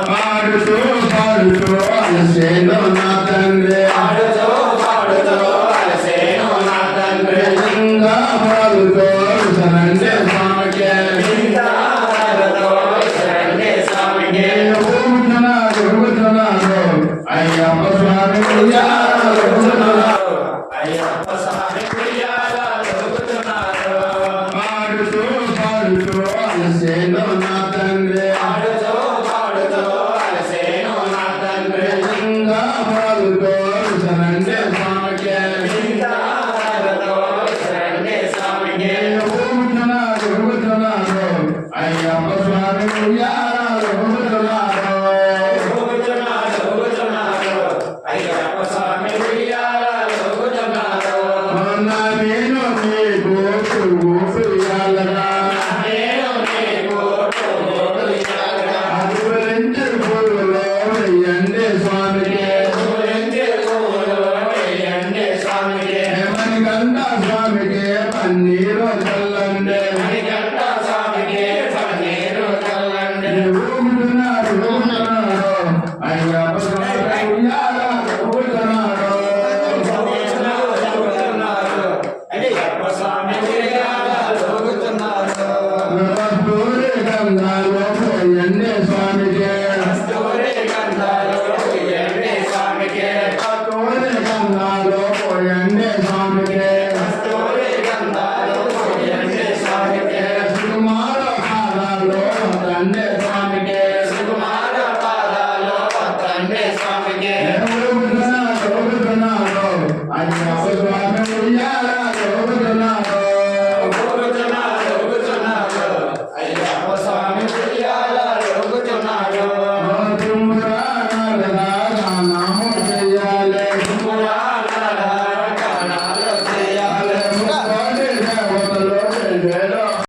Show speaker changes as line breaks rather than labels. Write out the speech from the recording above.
పాడుతూ పాడుతూ అలసేను నా తండ్రి ఇంకా పాడుతూ శరణ్య స్వామికి ఊగుతున్నాడు అయ్యప్ప స్వామి పాడుతూ పాడుతూ అలసేను నా తండ్రి ఇంకా పాడుతూ శరణ్య స్వామికి ఊగుతున్నాడు అయ్యప్ప స్వామి నేను నీకు స్వామికి పన్నీరు చల్లండి అయ్యప్ప స్వామి